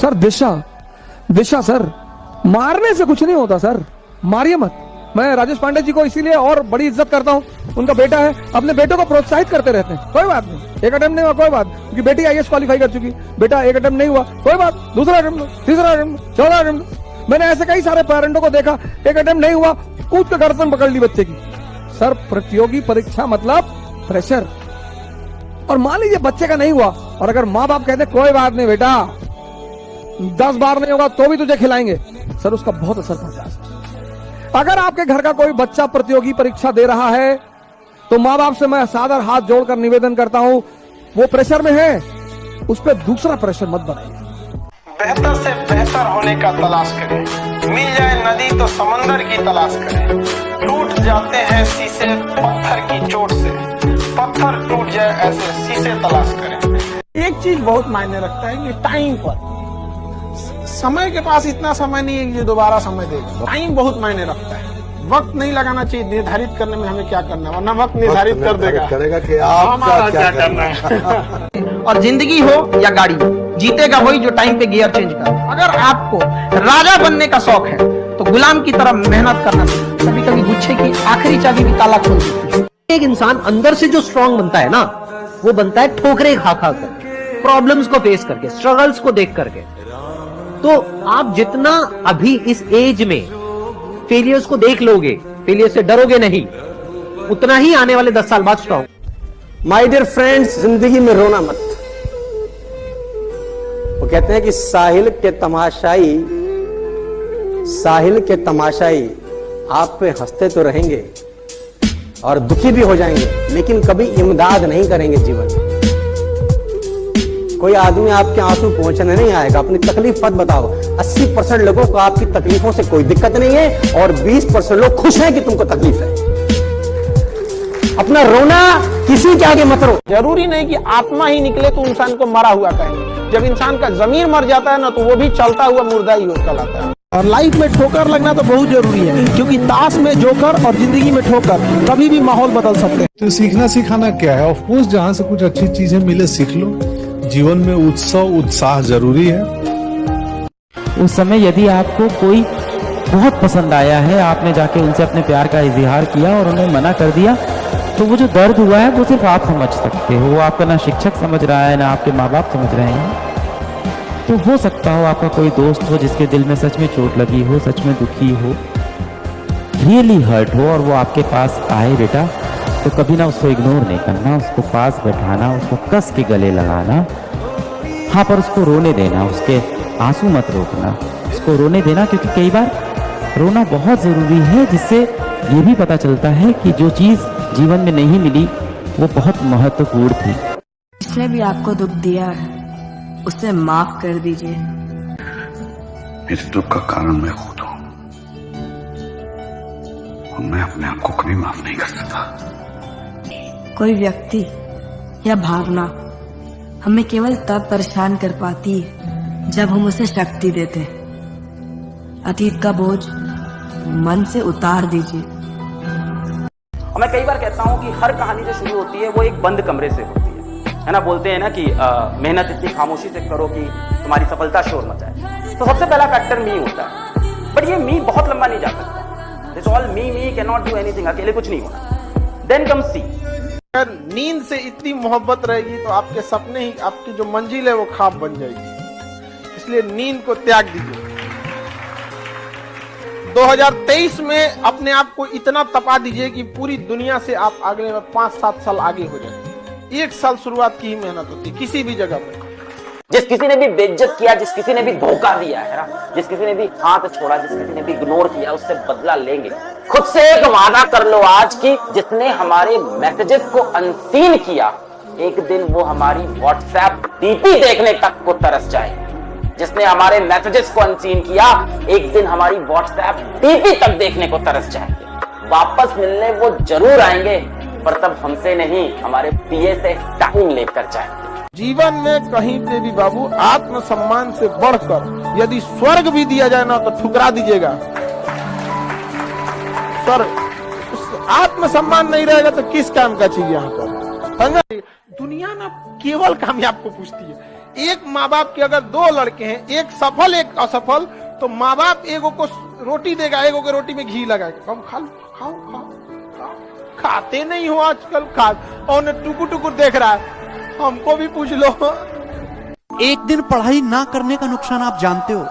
Sir दिशा दिशा sir, मारने से कुछ नहीं होता सर, मारिए मत। मैं राजेश पांडे जी को इसीलिए और बड़ी इज्जत करता हूँ, उनका बेटा है, अपने बेटों को प्रोत्साहित करते रहते हैं। कोई बात नहीं, एक अटेम्प्ट नहीं हुआ कोई बात, क्योंकि बेटी आईएएस क्वालिफाई कर चुकी, बेटा एक अटेम्प्ट नहीं हुआ कोई बात, दूसरा अटेम्प्ट, तीसरा अटेम्प्ट, चौथा अटेम्प्ट। मैंने ऐसे कई सारे पेरेंटों को देखा, एक अटेम्प्ट नहीं हुआ, कूद के गर्दन पकड़ ली बच्चे की। सर प्रतियोगी परीक्षा मतलब प्रेशर। और मान लीजिए बच्चे का नहीं हुआ, और अगर माँ बाप कहते कोई बात नहीं बेटा 10 बार नहीं होगा तो भी तुझे खिलाएंगे, सर उसका बहुत असर पड़ता है। अगर आपके घर का कोई बच्चा प्रतियोगी परीक्षा दे रहा है तो माँ बाप से मैं सादर हाथ जोड़कर निवेदन करता हूं, वो प्रेशर में है, उस पर दूसरा प्रेशर मत बनाइए। बेहतर से बेहतर होने का तलाश करें, मिल जाए नदी तो समंदर की तलाश करें। टूट जाते हैं शीशे पत्थर की चोट से, पत्थर टूट जाए ऐसे शीशे तलाश करें। एक चीज बहुत मायने रखता है कि टाइम पर, समय के पास इतना समय नहीं है कि जो दोबारा समय देगा। टाइम बहुत मायने रखता है, वक्त नहीं लगाना चाहिए निर्धारित करने में हमें क्या करना है, वरना वक्त निर्धारित कर देगा कि हमारा क्या करना है। और जिंदगी हो या गाड़ी, जीतेगा वही जो टाइम पे गियर चेंज कर। अगर आपको राजा बनने का शौक है तो गुलाम की तरह मेहनत करना चाहिए। कभी कभी गुच्छे की आखिरी चाबी भी ताला खोल देती है। एक इंसान अंदर से जो स्ट्रांग बनता है ना, वो बनता है ठोकरे खा खा कर, प्रॉब्लम्स को फेस करके, स्ट्रगल्स को देख करके। तो आप जितना अभी इस एज में फेलियर्स को देख लोगे, फेलियर से डरोगे नहीं, उतना ही आने वाले 10 साल बाद स्ट्रांग। माय डियर फ्रेंड्स, जिंदगी में रोना मत। वो कहते हैं कि साहिल के तमाशाई आप पे हंसते तो रहेंगे और दुखी भी हो जाएंगे, लेकिन कभी इमदाद नहीं करेंगे जीवन में। कोई आदमी आपके आंसू पहुंचने नहीं आएगा, अपनी तकलीफ मत बताओ। 80% लोगों को आपकी तकलीफों से कोई दिक्कत नहीं है और 20% लोग खुश हैं कि तुमको तकलीफ है। अपना रोना किसी के आगे मत रो। जरूरी नहीं कि आत्मा ही निकले तो इंसान को मरा हुआ कहेंगे। जब इंसान का जमीर मर जाता है ना, तो वो भी चलता हुआ मुर्दा ही कहलाता है। और लाइफ में ठोकर लगना तो बहुत जरूरी है, क्योंकि ताश में जोकर और जिंदगी में ठोकर कभी भी माहौल बदल सकते हैं। तो सीखना सिखाना क्या है, ऑफ कोर्स जहाँ से कुछ अच्छी चीजें मिले सीख लो। जीवन में उत्साह जरूरी है। उस समय यदि आपको कोई बहुत पसंद आया है, आपने जाके उनसे अपने प्यार का इजहार किया और उन्हें मना कर दिया, तो वो जो दर्द हुआ है वो सिर्फ आप समझ सकते हो। वो आपका ना शिक्षक समझ रहा है, ना आपके माँ बाप समझ रहे हैं। तो हो सकता हो आपका कोई दोस्त हो जिसके दिल में सच में चोट लगी हो, सच में दुखी हो, रियली हर्ट हो, और वो आपके पास आए बेटा, तो कभी ना उसको इग्नोर नहीं करना, उसको पास बैठाना, उसको कस के गले लगाना। हाँ, पर उसको रोने देना, उसके आंसू मत रोकना, उसको रोने देना, क्योंकि कई बार रोना बहुत ज़रूरी है, जिससे ये भी पता चलता है कि जो चीज़ जीवन में नहीं मिली वो बहुत महत्वपूर्ण थी। जिसने भी आपको दुख दिया है उसे माफ कर दीजिए। मेरे दुख का कारण मैं खुद हूं और मैं अपने आप को कभी माफ नहीं कर सकता। कोई व्यक्ति या भावना हमें केवल तब परेशान कर पाती है जब हम उसे शक्ति देते हैं। अतीत का बोझ मन से उतार दीजिए। और मैं कई बार कहता हूं कि हर कहानी जो शुरू होती है वो एक बंद कमरे से होती है ना। बोलते हैं ना कि मेहनत इतनी खामोशी से करो कि तुम्हारी सफलता शोर मचाए। तो सबसे पहला फैक्टर मी होता है, बट ये मी बहुत लंबा नहीं जा सकता। This all me can not do anything, अकेले कुछ नहीं होना। देन कम सी। अगर नींद से इतनी मोहब्बत रहेगी तो आपके सपने ही, आपकी जो मंजिल है वो ख्वाब बन जाएगी। इसलिए नींद को त्याग दीजिए। 2023 में अपने आप को इतना तपा दीजिए कि पूरी दुनिया से आप अगले 5-7 साल आगे हो जाए। 1 साल शुरुआत की ही मेहनत होती किसी भी जगह पर। जिस किसी ने भी बेइज्जत किया, जिस किसी ने भी धोखा दिया है ना, जिस किसी ने भी हाथ छोड़ा, जिस किसी ने भी इग्नोर किया, उससे बदला लेंगे। खुद से एक वादा कर लो आज की, जिसने हमारे मैसेजेस को अनसीन किया, एक दिन वो हमारी व्हाट्सएप डीपी देखने तक को तरस जाएगी। जिसने हमारे मैसेजेस को अनसीन किया, एक दिन हमारी व्हाट्सएप डीपी तक देखने को तरस जाएंगे। वापस मिलने वो जरूर आएंगे, पर तब हमसे नहीं, हमारे पीए से टाइम लेकर जाएंगे। जीवन में कहीं पे भी बाबू आत्मसम्मान से बढ़कर यदि स्वर्ग भी दिया जाए ना, तो ठुकरा दीजिएगा। स्वर्ग, आत्मसम्मान नहीं रहेगा तो किस काम का चाहिए यहाँ पर। दुनिया ना केवल कामयाब को पूछती है, एक माँ बाप के अगर दो लड़के हैं, एक सफल एक असफल, तो माँ बाप एगो को रोटी देगा, एगो के रोटी में घी लगाएगा, हम खाओ खाओ खाओ खाओ। खाते नहीं हो आजकल, खा और टुकुर टुकुर देख रहा है, हमको भी पूछ लो। एक दिन पढ़ाई ना करने का नुकसान आप जानते हो।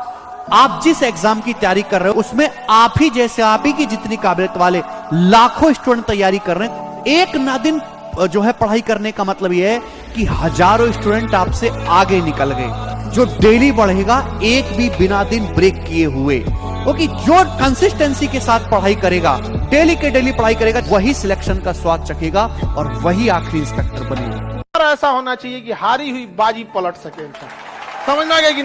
आप जिस एग्जाम की तैयारी कर रहे हो उसमें आप ही जैसे, आप ही की जितनी काबिलियत वाले लाखों स्टूडेंट तैयारी कर रहे हैं। एक ना दिन जो है पढ़ाई करने का मतलब यह है कि हजारों स्टूडेंट आपसे आगे निकल गए। जो डेली बढ़ेगा एक भी बिना दिन ब्रेक किए हुए, क्योंकि जो कंसिस्टेंसी के साथ पढ़ाई करेगा, डेली के डेली पढ़ाई करेगा, वही सिलेक्शन का स्वाद चखेगा और वही आखिरी इंस्पेक्टर बनेगा। ऐसा होना चाहिए कि हारी हुई बाजी पलट सके, समझ में आ गया कि